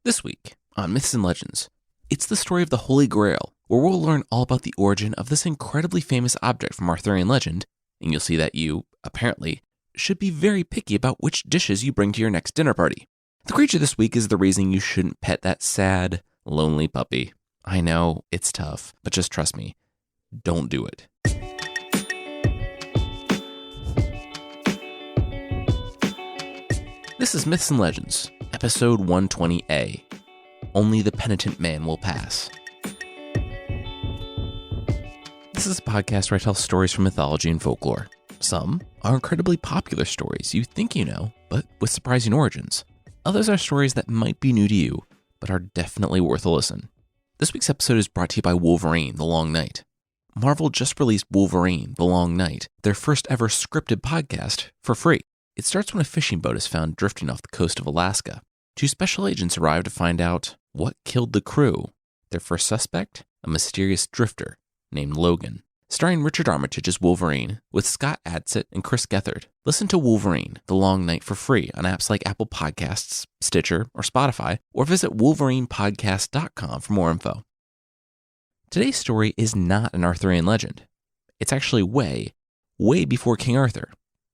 This week on Myths and Legends, it's the story of the Holy Grail, where we'll learn all about the origin of this incredibly famous object from Arthurian legend, and you'll see that you, apparently, should be very picky about which dishes you bring to your next dinner party. The creature this week is the reason you shouldn't pet that sad, lonely puppy. I know, it's tough, but just trust me, don't do it. This is Myths and Legends, episode 120A. Only the Penitent Man will pass. This is a podcast where I tell stories from mythology and folklore. Some are incredibly popular stories you think you know, but with surprising origins. Others are stories that might be new to you, but are definitely worth a listen. This week's episode is brought to you by Wolverine, The Long Night. Marvel just released Wolverine, The Long Night, their first ever scripted podcast, for free. It starts when a fishing boat is found drifting off the coast of Alaska. Two special agents arrive to find out what killed the crew. Their first suspect? A mysterious drifter named Logan. Starring Richard Armitage as Wolverine, with Scott Adsit and Chris Gethard. Listen to Wolverine, The Long Night for free on apps like Apple Podcasts, Stitcher, or Spotify, or visit wolverinepodcast.com for more info. Today's story is not an Arthurian legend. It's actually way before King Arthur.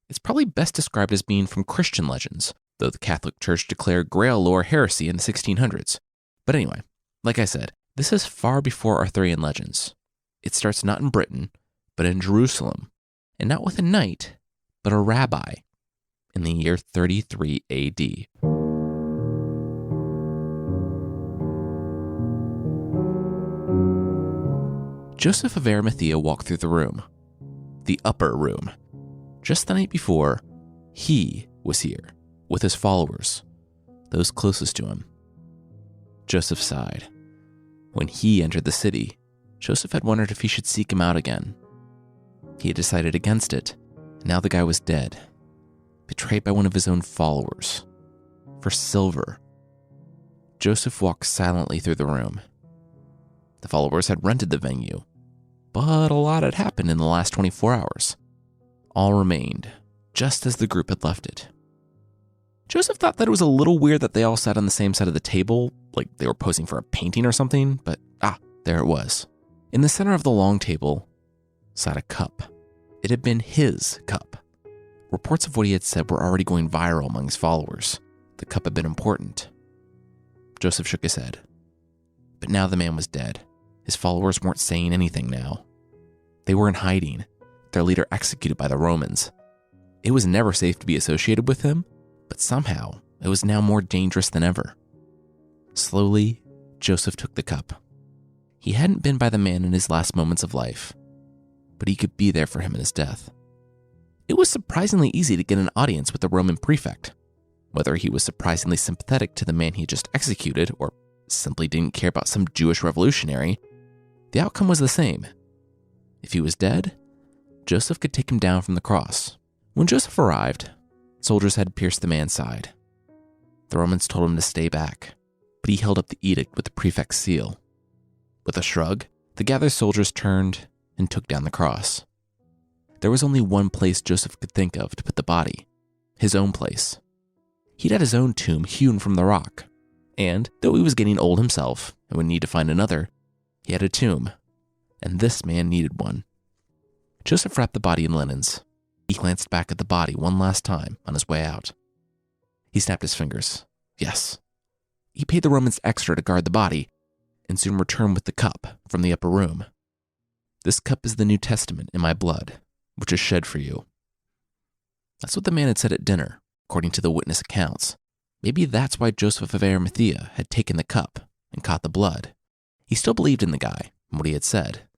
It's probably best described as being from Christian legends, though the Catholic Church declared Grail lore heresy in the 1600s. But anyway, like I said, this is far before Arthurian legends. It starts not in Britain, but in Jerusalem, and not with a knight, but a rabbi, in the year 33 AD. Joseph of Arimathea walked through the room, the upper room. Just the night before, he was here, with his followers, those closest to him. Joseph sighed. When he entered the city, Joseph had wondered if he should seek him out again. He had decided against it, and now the guy was dead, betrayed by one of his own followers, for silver. Joseph walked silently through the room. The followers had rented the venue, but a lot had happened in the last 24 hours. All remained, just as the group had left it. Joseph thought that it was a little weird that they all sat on the same side of the table, like they were posing for a painting or something, but there it was. In the center of the long table sat a cup. It had been his cup. Reports of what he had said were already going viral among his followers. The cup had been important. Joseph shook his head. But now the man was dead. His followers weren't saying anything now. They were in hiding, their leader executed by the Romans. It was never safe to be associated with him, but somehow it was now more dangerous than ever. Slowly, Joseph took the cup. He hadn't been by the man in his last moments of life, but he could be there for him in his death. It was surprisingly easy to get an audience with the Roman prefect. Whether he was surprisingly sympathetic to the man he just executed or simply didn't care about some Jewish revolutionary, the outcome was the same. If he was dead, Joseph could take him down from the cross. When Joseph arrived, soldiers had pierced the man's side. The Romans told him to stay back, but he held up the edict with the prefect's seal. With a shrug, the gathered soldiers turned and took down the cross. There was only one place Joseph could think of to put the body, his own place. He'd had his own tomb hewn from the rock, and though he was getting old himself and would need to find another, he had a tomb, and this man needed one. Joseph wrapped the body in linens. He glanced back at the body one last time on his way out. He snapped his fingers. Yes. He paid the Romans extra to guard the body, and soon returned with the cup from the upper room. This cup is the New Testament in my blood, which is shed for you. That's what the man had said at dinner, according to the witness accounts. Maybe that's why Joseph of Arimathea had taken the cup and caught the blood. He still believed in the guy and what he had said,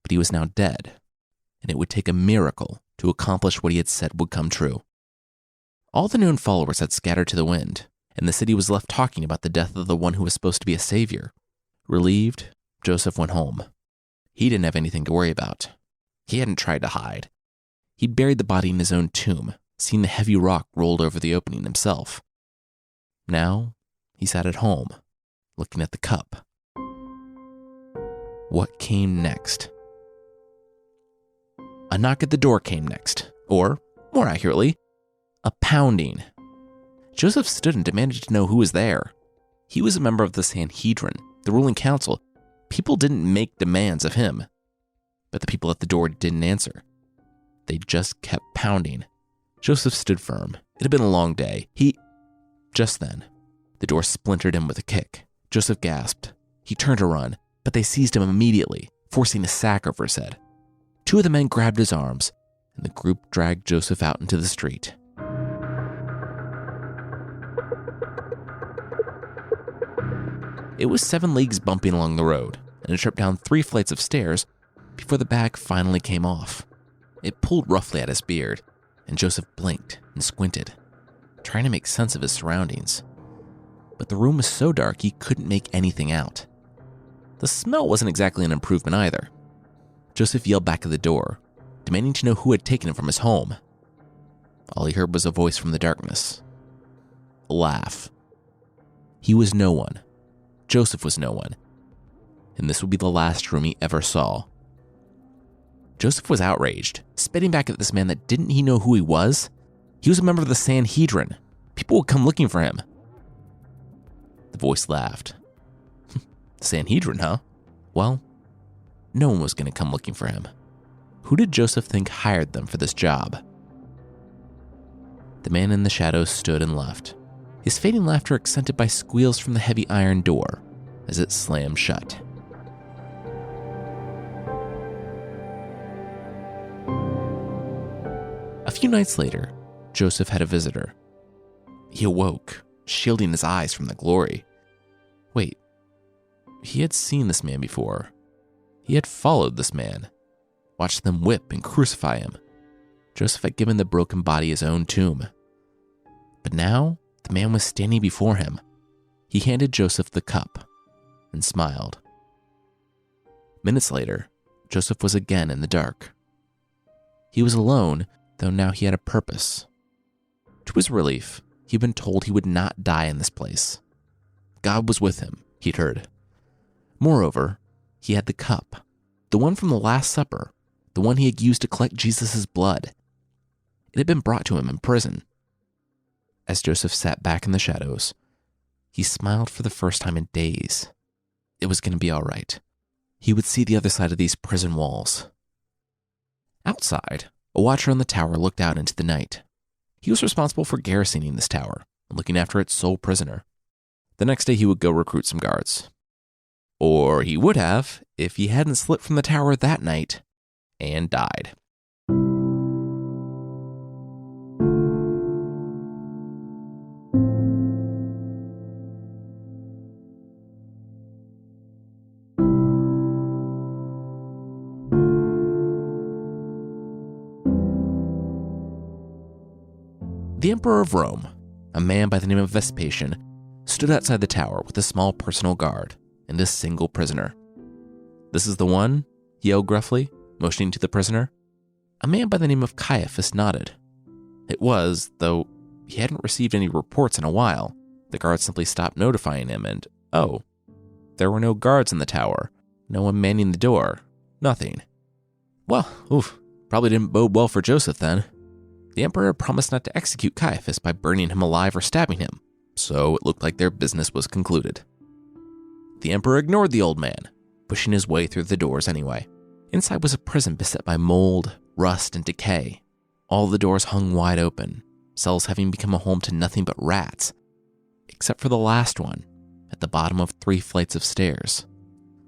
but he was now dead, and it would take a miracle to accomplish what he had said would come true. All the known followers had scattered to the wind, and the city was left talking about the death of the one who was supposed to be a savior. Relieved, Joseph went home. He didn't have anything to worry about. He hadn't tried to hide. He'd buried the body in his own tomb, seen the heavy rock rolled over the opening himself. Now, he sat at home, looking at the cup. What came next? A knock at the door came next, or, more accurately, a pounding. Joseph stood and demanded to know who was there. He was a member of the Sanhedrin, the ruling council. People didn't make demands of him. But the people at the door didn't answer. They just kept pounding. Joseph stood firm. It had been a long day. Just then, the door splintered in with a kick. Joseph gasped. He turned to run, but they seized him immediately, forcing a sack over his head. 2 of the men grabbed his arms, and the group dragged Joseph out into the street. It was 7 leagues bumping along the road, and a trip down 3 flights of stairs before the bag finally came off. It pulled roughly at his beard, and Joseph blinked and squinted, trying to make sense of his surroundings. But the room was so dark he couldn't make anything out. The smell wasn't exactly an improvement either. Joseph yelled back at the door, demanding to know who had taken him from his home. All he heard was a voice from the darkness. A laugh. He was no one. Joseph was no one. And this would be the last room he ever saw. Joseph was outraged, spitting back at this man that didn't he know who he was? He was a member of the Sanhedrin. People would come looking for him. The voice laughed. Sanhedrin, huh? Well, no one was going to come looking for him. Who did Joseph think hired them for this job? The man in the shadows stood and left, his fading laughter accented by squeals from the heavy iron door as it slammed shut. A few nights later, Joseph had a visitor. He awoke, shielding his eyes from the glory. Wait, he had seen this man before. He had followed this man, watched them whip and crucify him. Joseph had given the broken body his own tomb. But now, the man was standing before him. He handed Joseph the cup and smiled. Minutes later, Joseph was again in the dark. He was alone, though now he had a purpose. To his relief, he'd been told he would not die in this place. God was with him, he'd heard. Moreover, he had the cup, the one from the Last Supper, the one he had used to collect Jesus' blood. It had been brought to him in prison. As Joseph sat back in the shadows, he smiled for the first time in days. It was going to be all right. He would see the other side of these prison walls. Outside, a watcher on the tower looked out into the night. He was responsible for garrisoning this tower and looking after its sole prisoner. The next day he would go recruit some guards. Or he would have if he hadn't slipped from the tower that night and died. The Emperor of Rome, a man by the name of Vespasian, stood outside the tower with a small personal guard and a single prisoner. "This is the one?" he yelled gruffly, motioning to the prisoner. A man by the name of Caiaphas nodded. It was, though he hadn't received any reports in a while. The guard simply stopped notifying him and, there were no guards in the tower, no one manning the door, nothing. Well, probably didn't bode well for Joseph then. The emperor promised not to execute Caiaphas by burning him alive or stabbing him, so it looked like their business was concluded. The emperor ignored the old man, pushing his way through the doors anyway. Inside was a prison beset by mold, rust, and decay. All the doors hung wide open, cells having become a home to nothing but rats, except for the last one, at the bottom of 3 flights of stairs.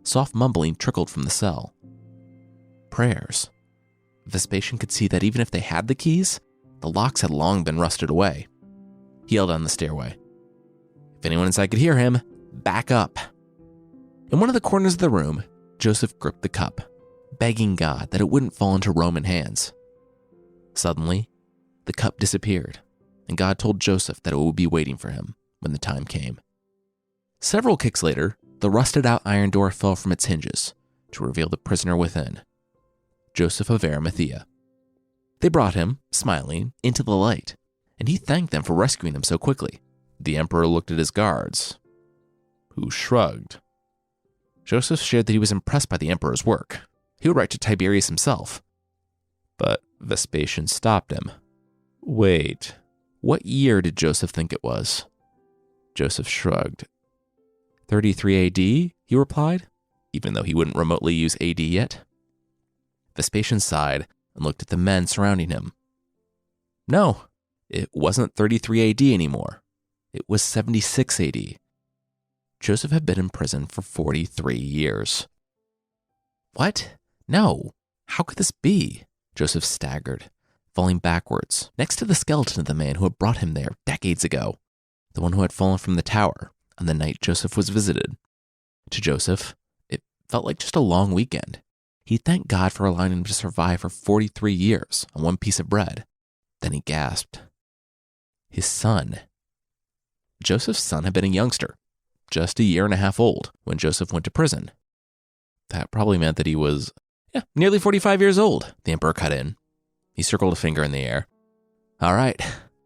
Soft mumbling trickled from the cell. Prayers. Vespasian could see that even if they had the keys, the locks had long been rusted away. He yelled down the stairway. If anyone inside could hear him, back up. In one of the corners of the room, Joseph gripped the cup, begging God that it wouldn't fall into Roman hands. Suddenly, the cup disappeared, and God told Joseph that it would be waiting for him when the time came. Several kicks later, the rusted-out iron door fell from its hinges to reveal the prisoner within, Joseph of Arimathea. They brought him, smiling, into the light, and he thanked them for rescuing him so quickly. The emperor looked at his guards, who shrugged. Joseph shared that he was impressed by the emperor's work. He would write to Tiberius himself. But Vespasian stopped him. Wait, what year did Joseph think it was? Joseph shrugged. 33 AD, he replied, even though he wouldn't remotely use AD yet. Vespasian sighed and looked at the men surrounding him. No, it wasn't 33 AD anymore. It was 76 AD. Joseph had been in prison for 43 years. What? No. How could this be? Joseph staggered, falling backwards next to the skeleton of the man who had brought him there decades ago, the one who had fallen from the tower on the night Joseph was visited. To Joseph, it felt like just a long weekend. He thanked God for allowing him to survive for 43 years on one piece of bread. Then he gasped. His son. Joseph's son had been a youngster, just a year and a half old, when Joseph went to prison. That probably meant that he was, nearly 45 years old, the emperor cut in. He circled a finger in the air. All right,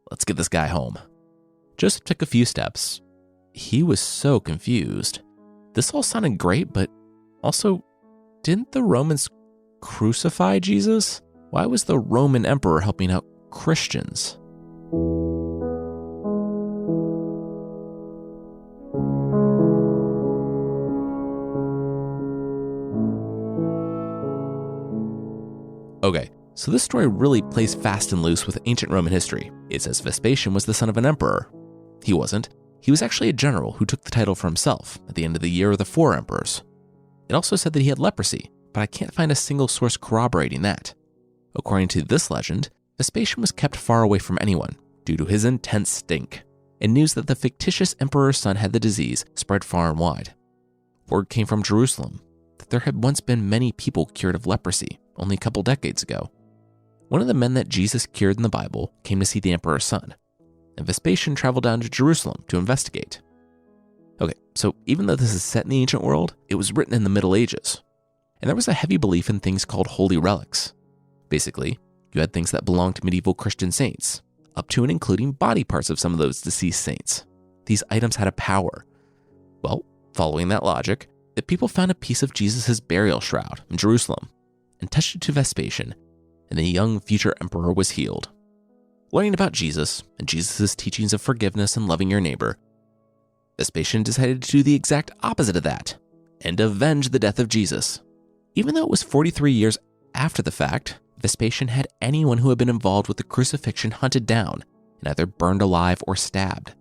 let's get this guy home. Joseph took a few steps. He was so confused. This all sounded great, but also, didn't the Romans crucify Jesus? Why was the Roman emperor helping out Christians? Okay, so this story really plays fast and loose with ancient Roman history. It says Vespasian was the son of an emperor. He wasn't. He was actually a general who took the title for himself at the end of the year of the 4 emperors. It also said that he had leprosy, but I can't find a single source corroborating that. According to this legend, Vespasian was kept far away from anyone due to his intense stink, and news that the fictitious emperor's son had the disease spread far and wide. Word came from Jerusalem that there had once been many people cured of leprosy only a couple decades ago. One of the men that Jesus cured in the Bible came to see the emperor's son, and Vespasian traveled down to Jerusalem to investigate. Okay, so even though this is set in the ancient world, it was written in the Middle Ages, and there was a heavy belief in things called holy relics. Basically, you had things that belonged to medieval Christian saints, up to and including body parts of some of those deceased saints. These items had a power. Well, following that logic, the people found a piece of Jesus' burial shroud in Jerusalem and touched it to Vespasian, and the young future emperor was healed. Learning about Jesus and Jesus' teachings of forgiveness and loving your neighbor, Vespasian decided to do the exact opposite of that and avenge the death of Jesus. Even though it was 43 years after the fact, Vespasian had anyone who had been involved with the crucifixion hunted down and either burned alive or stabbed.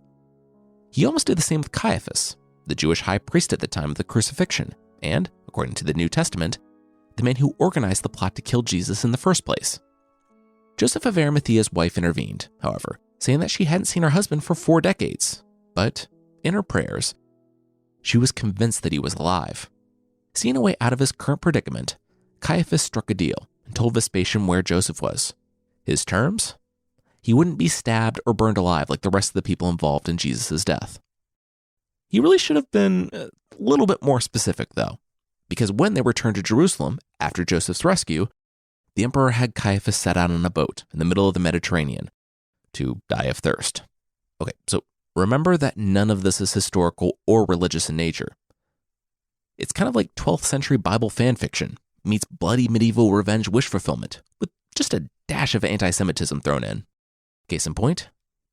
He almost did the same with Caiaphas, the Jewish high priest at the time of the crucifixion, and, according to the New Testament, the man who organized the plot to kill Jesus in the first place. Joseph of Arimathea's wife intervened, however, saying that she hadn't seen her husband for 4 decades, but in her prayers, she was convinced that he was alive. Seeing a way out of his current predicament, Caiaphas struck a deal and told Vespasian where Joseph was. His terms? He wouldn't be stabbed or burned alive like the rest of the people involved in Jesus' death. He really should have been a little bit more specific, though, because when they returned to Jerusalem after Joseph's rescue, the emperor had Caiaphas set out on a boat in the middle of the Mediterranean to die of thirst. Okay, so remember that none of this is historical or religious in nature. It's kind of like 12th century Bible fan fiction meets bloody medieval revenge wish fulfillment with just a dash of anti-Semitism thrown in. Case in point,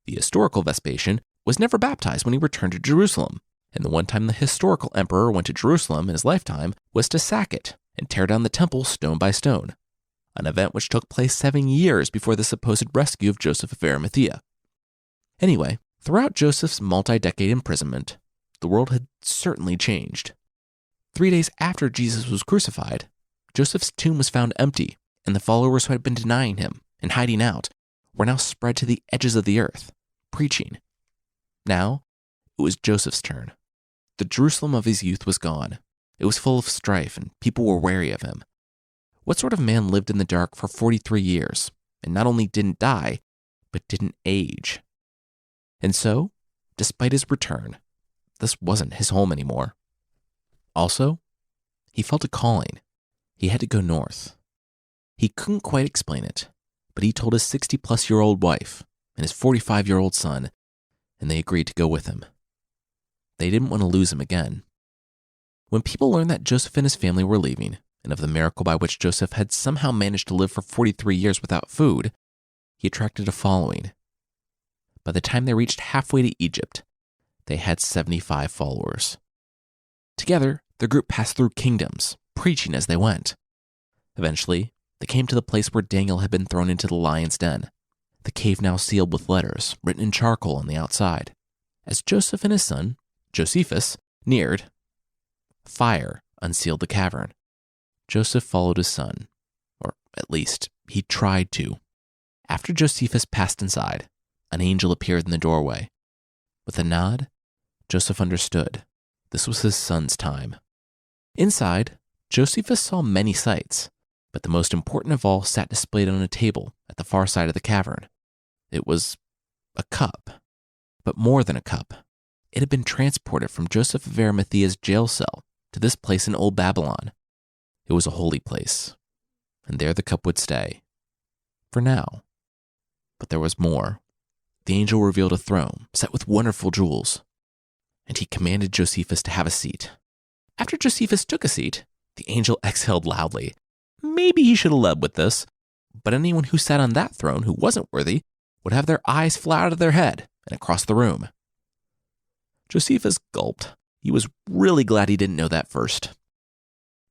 the historical Vespasian was never baptized when he returned to Jerusalem, and the one time the historical emperor went to Jerusalem in his lifetime was to sack it and tear down the temple stone by stone, an event which took place 7 years before the supposed rescue of Joseph of Arimathea. Anyway, throughout Joseph's multi-decade imprisonment, the world had certainly changed. 3 days after Jesus was crucified, Joseph's tomb was found empty, and the followers who had been denying him and hiding out were now spread to the edges of the earth, preaching. Now, it was Joseph's turn. The Jerusalem of his youth was gone. It was full of strife, and people were wary of him. What sort of man lived in the dark for 43 years, and not only didn't die, but didn't age? And so, despite his return, this wasn't his home anymore. Also, he felt a calling. He had to go north. He couldn't quite explain it, but he told his 60-plus-year-old wife and his 45-year-old son, and they agreed to go with him. They didn't want to lose him again. When people learned that Joseph and his family were leaving, and of the miracle by which Joseph had somehow managed to live for 43 years without food, he attracted a following. By the time they reached halfway to Egypt, they had 75 followers. Together, the group passed through kingdoms, preaching as they went. Eventually, they came to the place where Daniel had been thrown into the lion's den, the cave now sealed with letters written in charcoal on the outside. As Joseph and his son, Josephus, neared, fire unsealed the cavern. Joseph followed his son, or at least he tried to. After Josephus passed inside, an angel appeared in the doorway. With a nod, Joseph understood this was his son's time. Inside, Josephus saw many sights, but the most important of all sat displayed on a table at the far side of the cavern. It was a cup, but more than a cup. It had been transported from Joseph of Arimathea's jail cell to this place in Old Babylon. It was a holy place, and there the cup would stay, for now. But there was more. The angel revealed a throne set with wonderful jewels, and he commanded Josephus to have a seat. After Josephus took a seat, the angel exhaled loudly. Maybe he should have led with this, but anyone who sat on that throne who wasn't worthy would have their eyes fly out of their head and across the room. Josephus gulped. He was really glad he didn't know that first.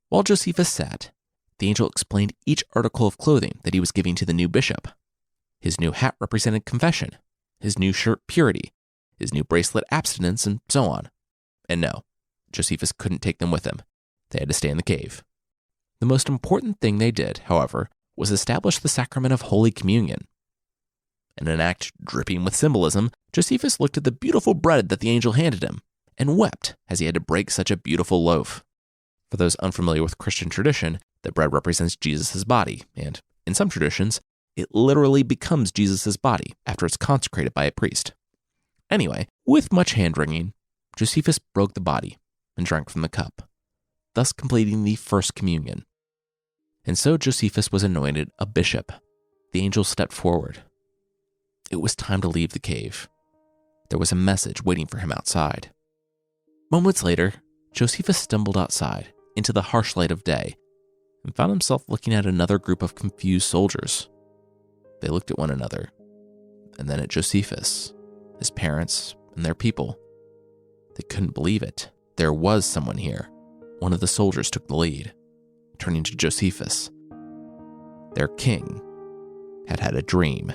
While Josephus sat, the angel explained each article of clothing that he was giving to the new bishop. His new hat represented confession, his new shirt purity, his new bracelet abstinence, and so on. And no, Josephus couldn't take them with him. They had to stay in the cave. The most important thing they did, however, was establish the sacrament of Holy Communion. In an act dripping with symbolism, Josephus looked at the beautiful bread that the angel handed him and wept as he had to break such a beautiful loaf. For those unfamiliar with Christian tradition, the bread represents Jesus' body, and in some traditions, it literally becomes Jesus' body after it's consecrated by a priest. Anyway, with much hand-wringing, Josephus broke the body and drank from the cup, thus completing the first communion. And so Josephus was anointed a bishop. The angel stepped forward. It was time to leave the cave. There was a message waiting for him outside. Moments later, Josephus stumbled outside into the harsh light of day and found himself looking at another group of confused soldiers. They looked at one another, and then at Josephus, his parents, and their people. They couldn't believe it. There was someone here. One of the soldiers took the lead, turning to Josephus. Their king had had a dream.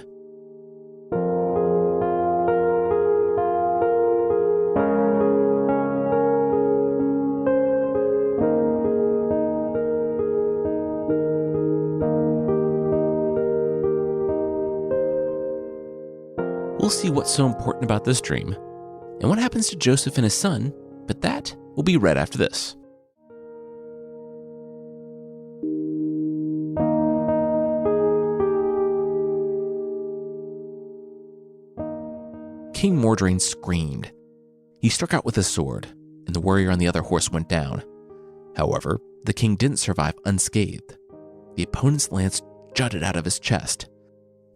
We'll see what's so important about this dream and what happens to Joseph and his son, but that will be right after this. King Mordrain screamed. He struck out with his sword, and the warrior on the other horse went down. However, the king didn't survive unscathed. The opponent's lance jutted out of his chest.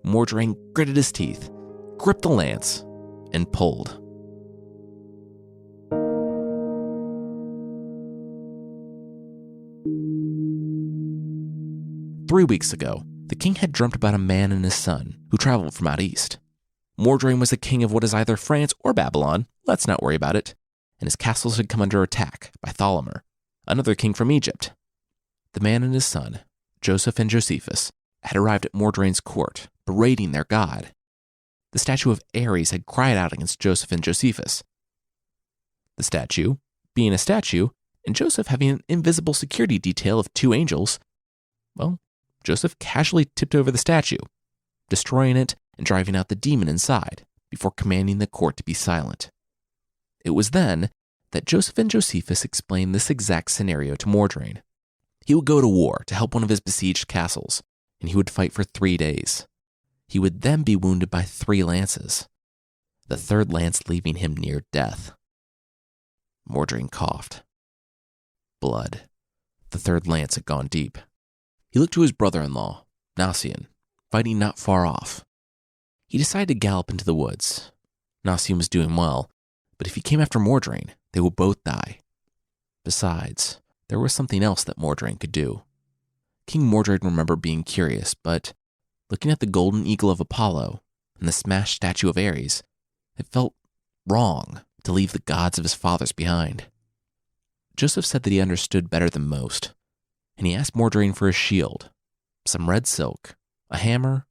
Mordrain gritted his teeth, gripped the lance, and pulled. "3 weeks ago, the king had dreamt about a man and his son who traveled from out east. Mordrain was the king of what is either France or Babylon, let's not worry about it, and his castles had come under attack by Tholomer, another king from Egypt. The man and his son, Joseph and Josephus, had arrived at Mordrain's court, berating their god. The statue of Ares had cried out against Joseph and Josephus. The statue, being a statue, and Joseph having an invisible security detail of 2 angels, well, Joseph casually tipped over the statue, destroying it and driving out the demon inside before commanding the court to be silent. It was then that Joseph and Josephus explained this exact scenario to Mordrain. He would go to war to help one of his besieged castles, and he would fight for 3 days. He would then be wounded by 3 lances, the 3rd lance leaving him near death. Mordrain coughed. Blood. The 3rd lance had gone deep. He looked to his brother-in-law, Nasian, fighting not far off. He decided to gallop into the woods. Nasian was doing well, but if he came after Mordrain, they would both die. Besides, there was something else that Mordrain could do. King Mordrain remembered being curious, but looking at the golden eagle of Apollo and the smashed statue of Ares, it felt wrong to leave the gods of his fathers behind. Joseph said that he understood better than most, and he asked Mordrain for a shield, some red silk, a hammer,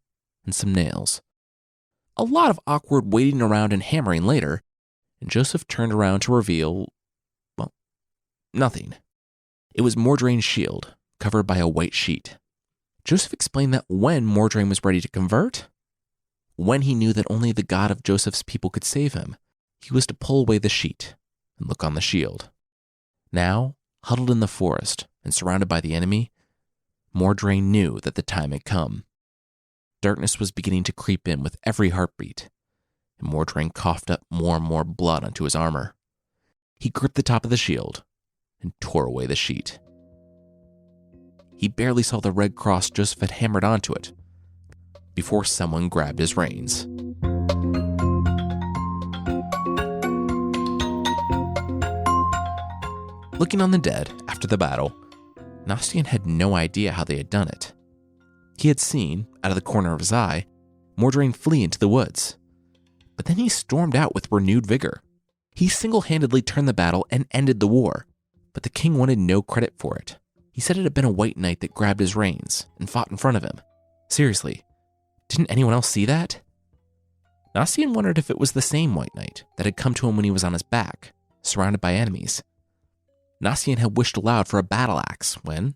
and some nails. A lot of awkward waiting around and hammering later, and Joseph turned around to reveal, well, nothing. It was Mordrain's shield, covered by a white sheet. Joseph explained that when Mordrain was ready to convert, when he knew that only the God of Joseph's people could save him, he was to pull away the sheet and look on the shield. Now, huddled in the forest and surrounded by the enemy, Mordrain knew that the time had come. Darkness was beginning to creep in with every heartbeat, and Mordrain coughed up more and more blood onto his armor. He gripped the top of the shield and tore away the sheet. He barely saw the red cross Joseph had hammered onto it before someone grabbed his reins. Looking on the dead after the battle, Nasian had no idea how they had done it. He had seen, out of the corner of his eye, Mordrain flee into the woods. But then he stormed out with renewed vigor. He single-handedly turned the battle and ended the war, but the king wanted no credit for it. He said it had been a white knight that grabbed his reins and fought in front of him. Seriously, didn't anyone else see that? Nasian wondered if it was the same white knight that had come to him when he was on his back, surrounded by enemies. Nasian had wished aloud for a battle axe when,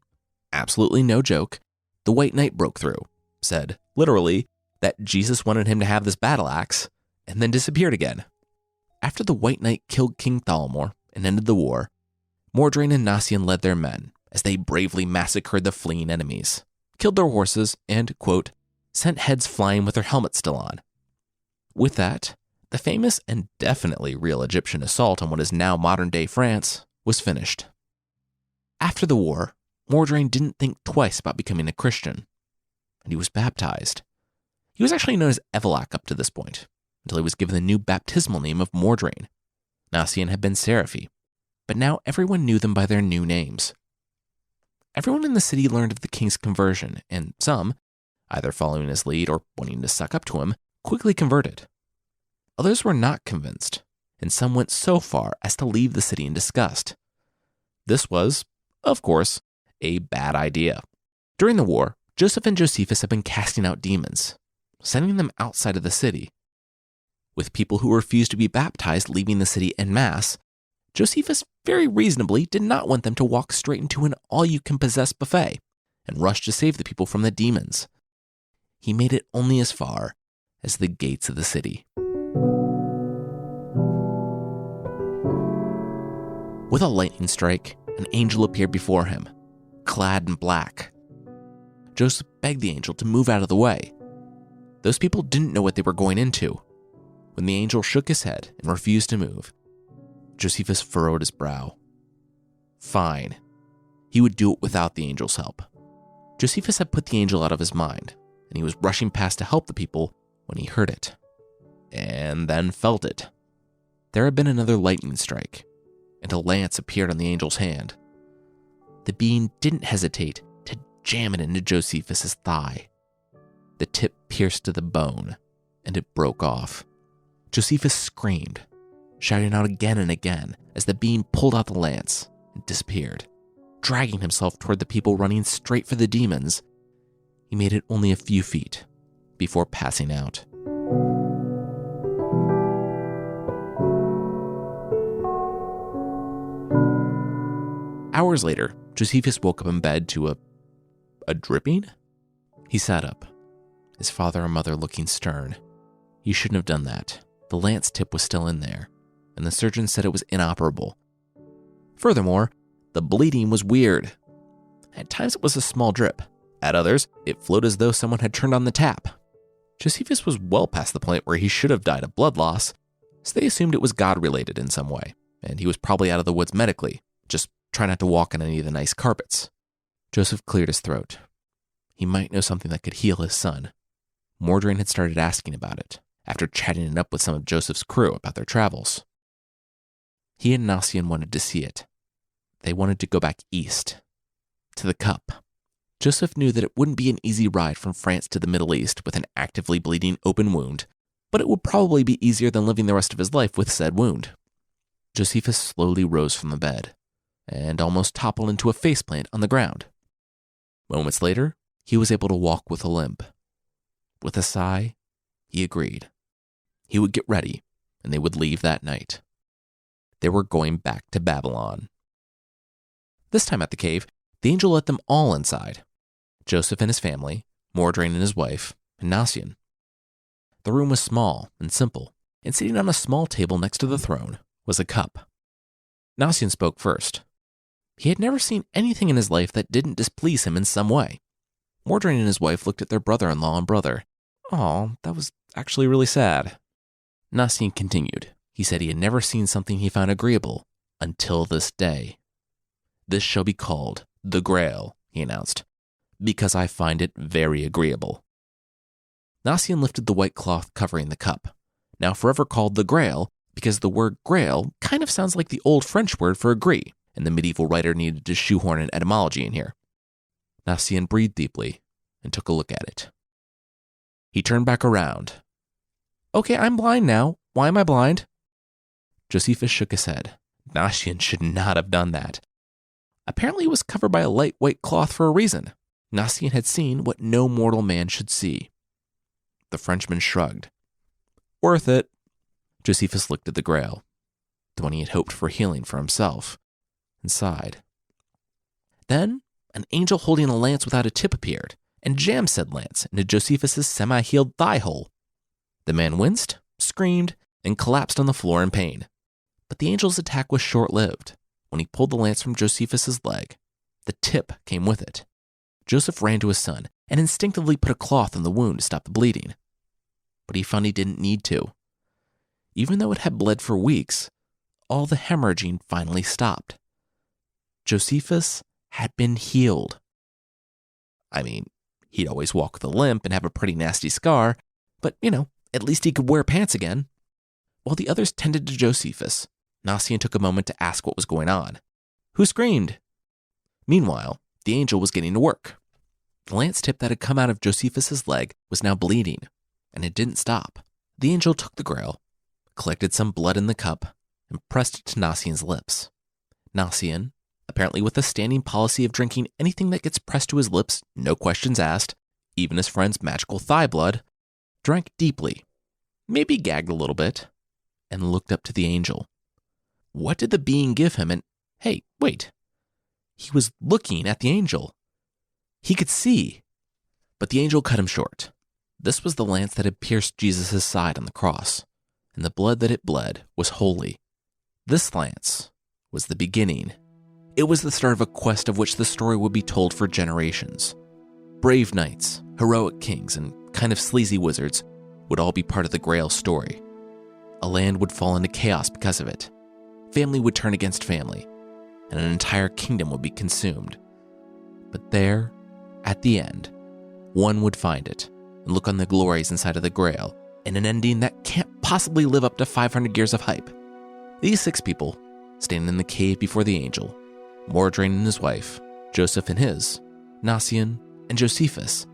absolutely no joke, the white knight broke through, said, literally, that Jesus wanted him to have this battle axe, and then disappeared again. After the white knight killed King Thalmor and ended the war, Mordrain and Nasian led their men as they bravely massacred the fleeing enemies, killed their horses, and, quote, sent heads flying with their helmets still on. With that, the famous and definitely real Egyptian assault on what is now modern-day France was finished. After the war, Mordrain didn't think twice about becoming a Christian, and he was baptized. He was actually known as Evelak up to this point, until he was given the new baptismal name of Mordrain. Nasian had been Seraphi, but now everyone knew them by their new names. Everyone in the city learned of the king's conversion, and some, either following his lead or wanting to suck up to him, quickly converted. Others were not convinced, and some went so far as to leave the city in disgust. This was, of course, a bad idea. During the war, Joseph and Josephus had been casting out demons, sending them outside of the city. With people who refused to be baptized leaving the city en masse, Josephus very reasonably did not want them to walk straight into an all-you-can-possess buffet and rush to save the people from the demons. He made it only as far as the gates of the city. With a lightning strike, an angel appeared before him, clad in black. Joseph begged the angel to move out of the way. Those people didn't know what they were going into. When the angel shook his head and refused to move, Josephus furrowed his brow. Fine. He would do it without the angel's help. Josephus had put the angel out of his mind, and he was rushing past to help the people when he heard it. And then felt it. There had been another lightning strike, and a lance appeared on the angel's hand. The being didn't hesitate to jam it into Josephus' thigh. The tip pierced to the bone, and it broke off. Josephus screamed, shouting out again and again as the being pulled out the lance and disappeared. Dragging himself toward the people running straight for the demons, he made it only a few feet before passing out. Hours later, Josephus woke up in bed to a dripping? He sat up, his father and mother looking stern. You shouldn't have done that. The lance tip was still in there, and the surgeon said it was inoperable. Furthermore, the bleeding was weird. At times it was a small drip. At others, it flowed as though someone had turned on the tap. Josephus was well past the point where he should have died of blood loss, so they assumed it was God-related in some way, and he was probably out of the woods medically, just try not to walk on any of the nice carpets. Joseph cleared his throat. He might know something that could heal his son. Mordrain had started asking about it, after chatting it up with some of Joseph's crew about their travels. He and Nasian wanted to see it. They wanted to go back east, to the Cup. Joseph knew that it wouldn't be an easy ride from France to the Middle East with an actively bleeding open wound, but it would probably be easier than living the rest of his life with said wound. Josephus slowly rose from the bed, and almost toppled into a faceplant on the ground. Moments later, he was able to walk with a limp. With a sigh, he agreed. He would get ready, and they would leave that night. They were going back to Babylon. This time at the cave, the angel let them all inside. Joseph and his family, Mordrain and his wife, and Nasian. The room was small and simple, and sitting on a small table next to the throne was a cup. Nasian spoke first. He had never seen anything in his life that didn't displease him in some way. Mordrain and his wife looked at their brother-in-law and brother. "Aw, that was actually really sad." Nasian continued. He said he had never seen something he found agreeable until this day. "This shall be called the Grail," he announced, "because I find it very agreeable." Nasian lifted the white cloth covering the cup, now forever called the Grail because the word Grail kind of sounds like the old French word for agree, and the medieval writer needed to shoehorn an etymology in here. Nasian breathed deeply and took a look at it. He turned back around. "Okay, I'm blind now. Why am I blind?" Josephus shook his head. Nasian should not have done that. Apparently it was covered by a light white cloth for a reason. Nasian had seen what no mortal man should see. The Frenchman shrugged. "Worth it." Josephus looked at the Grail, the one he had hoped for healing for himself, and sighed. Then an angel holding a lance without a tip appeared and jammed said lance into Josephus's semi-healed thigh hole. The man winced, screamed, and collapsed on the floor in pain. But the angel's attack was short-lived. When he pulled the lance from Josephus's leg, the tip came with it. Joseph ran to his son and instinctively put a cloth on the wound to stop the bleeding. But he found he didn't need to. Even though it had bled for weeks, all the hemorrhaging finally stopped. Josephus had been healed. I mean, he'd always walk with a limp and have a pretty nasty scar, but, at least he could wear pants again. While the others tended to Josephus, Nasian took a moment to ask what was going on. Who screamed? Meanwhile, the angel was getting to work. The lance tip that had come out of Josephus's leg was now bleeding, and it didn't stop. The angel took the Grail, collected some blood in the cup, and pressed it to Nasian's lips. Nasian, apparently with a standing policy of drinking anything that gets pressed to his lips, no questions asked, even his friend's magical thigh blood, drank deeply, maybe gagged a little bit, and looked up to the angel. What did the being give him? And hey, wait. He was looking at the angel. He could see. But the angel cut him short. This was the lance that had pierced Jesus' side on the cross, and the blood that it bled was holy. This lance was the beginning. It was the start of a quest of which the story would be told for generations. Brave knights, heroic kings, and kind of sleazy wizards would all be part of the Grail story. A land would fall into chaos because of it. Family would turn against family, and an entire kingdom would be consumed. But there, at the end, one would find it and look on the glories inside of the Grail in an ending that can't possibly live up to 500 years of hype. These 6 people, standing in the cave before the angel, Mordrain and his wife, Joseph and his, Nasian and Josephus,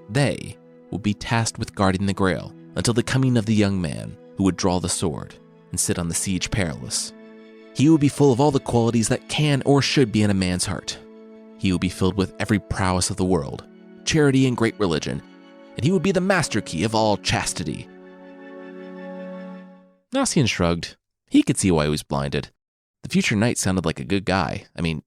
they would be tasked with guarding the Grail until the coming of the young man who would draw the sword and sit on the Siege Perilous. He would be full of all the qualities that can or should be in a man's heart. He would be filled with every prowess of the world, charity and great religion, and he would be the master key of all chastity. Nasian shrugged. He could see why he was blinded. The future knight sounded like a good guy. I mean,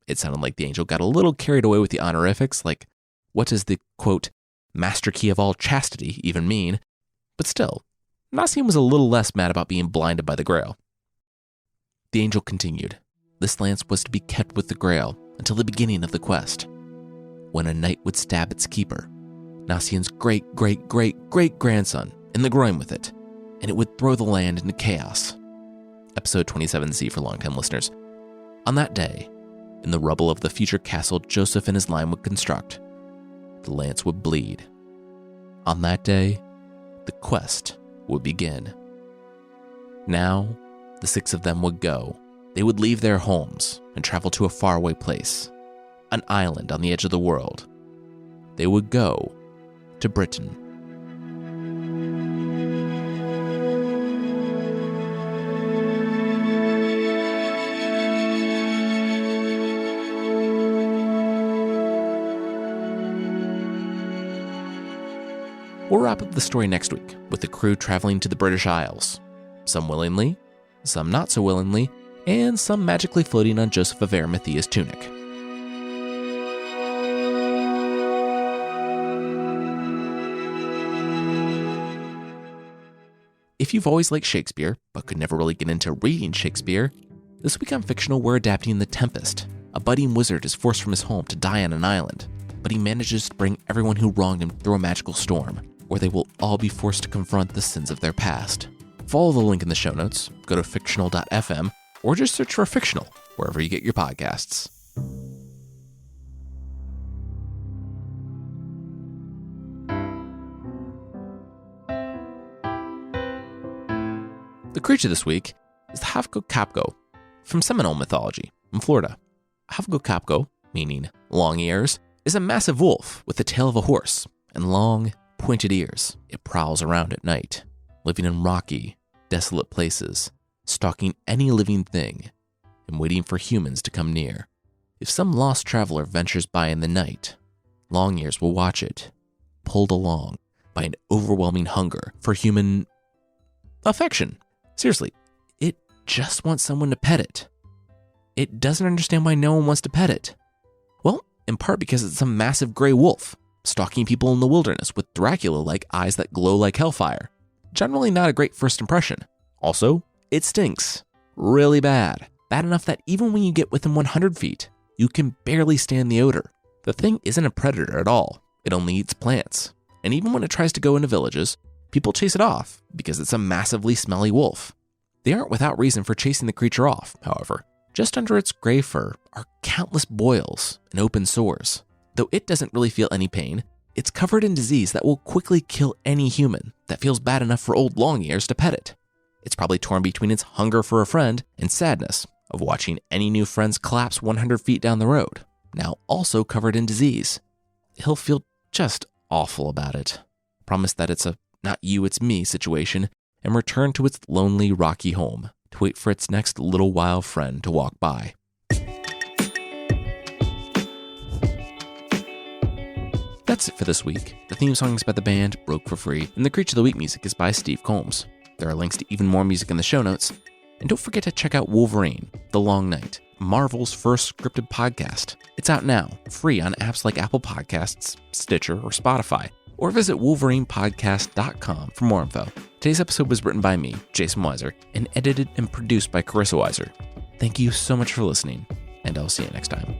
it sounded like the angel got a little carried away with the honorifics, like, what does the, quote, master key of all chastity even mean? But still, Nasian was a little less mad about being blinded by the Grail. The angel continued. This lance was to be kept with the Grail until the beginning of the quest, when a knight would stab its keeper, Nasian's great-great-great-great-grandson, in the groin with it, and it would throw the land into chaos. Episode 27C for long-time listeners. On that day, in the rubble of the future castle Joseph and his line would construct, the lance would bleed. On that day, the quest would begin. Now, the 6 of them would go. They would leave their homes and travel to a faraway place, an island on the edge of the world. They would go to Britain. We'll wrap up the story next week with the crew traveling to the British Isles, some willingly, some not so willingly, and some magically floating on Joseph of Arimathea's tunic. If you've always liked Shakespeare, but could never really get into reading Shakespeare, this week on Fictional we're adapting The Tempest. A budding wizard is forced from his home to die on an island, but he manages to bring everyone who wronged him through a magical storm, where they will all be forced to confront the sins of their past. Follow the link in the show notes, go to fictional.fm, or just search for Fictional wherever you get your podcasts. The creature this week is the Havgocapgo from Seminole mythology in Florida. Havgocapgo, meaning long ears, is a massive wolf with the tail of a horse and long, pointed ears. It prowls around at night, living in rocky, desolate places, stalking any living thing and waiting for humans to come near. If some lost traveler ventures by in the night, Longears will watch it, pulled along by an overwhelming hunger for human affection. Seriously, it just wants someone to pet it. It doesn't understand why no one wants to pet it. Well, in part because it's a massive gray wolf, stalking people in the wilderness with Dracula-like eyes that glow like hellfire. Generally not a great first impression. Also, it stinks. Really bad. Bad enough that even when you get within 100 feet, you can barely stand the odor. The thing isn't a predator at all. It only eats plants. And even when it tries to go into villages, people chase it off because it's a massively smelly wolf. They aren't without reason for chasing the creature off, however. Just under its gray fur are countless boils and open sores. Though it doesn't really feel any pain, it's covered in disease that will quickly kill any human that feels bad enough for old Longears to pet it. It's probably torn between its hunger for a friend and sadness of watching any new friends collapse 100 feet down the road, now also covered in disease. He'll feel just awful about it. Promise that it's a not you, it's me situation, and return to its lonely, rocky home to wait for its next little wild friend to walk by. That's it for this week. The theme song is by the band Broke for Free, and the Creature of the Week music is by Steve Combs. There are links to even more music in the show notes, and don't forget to check out Wolverine, The Long Night, Marvel's first scripted podcast. It's out now, free on apps like Apple Podcasts, Stitcher, or Spotify, or visit wolverinepodcast.com for more info. Today's episode was written by me, Jason Weiser, and edited and produced by Carissa Weiser. Thank you so much for listening, and I'll see you next time.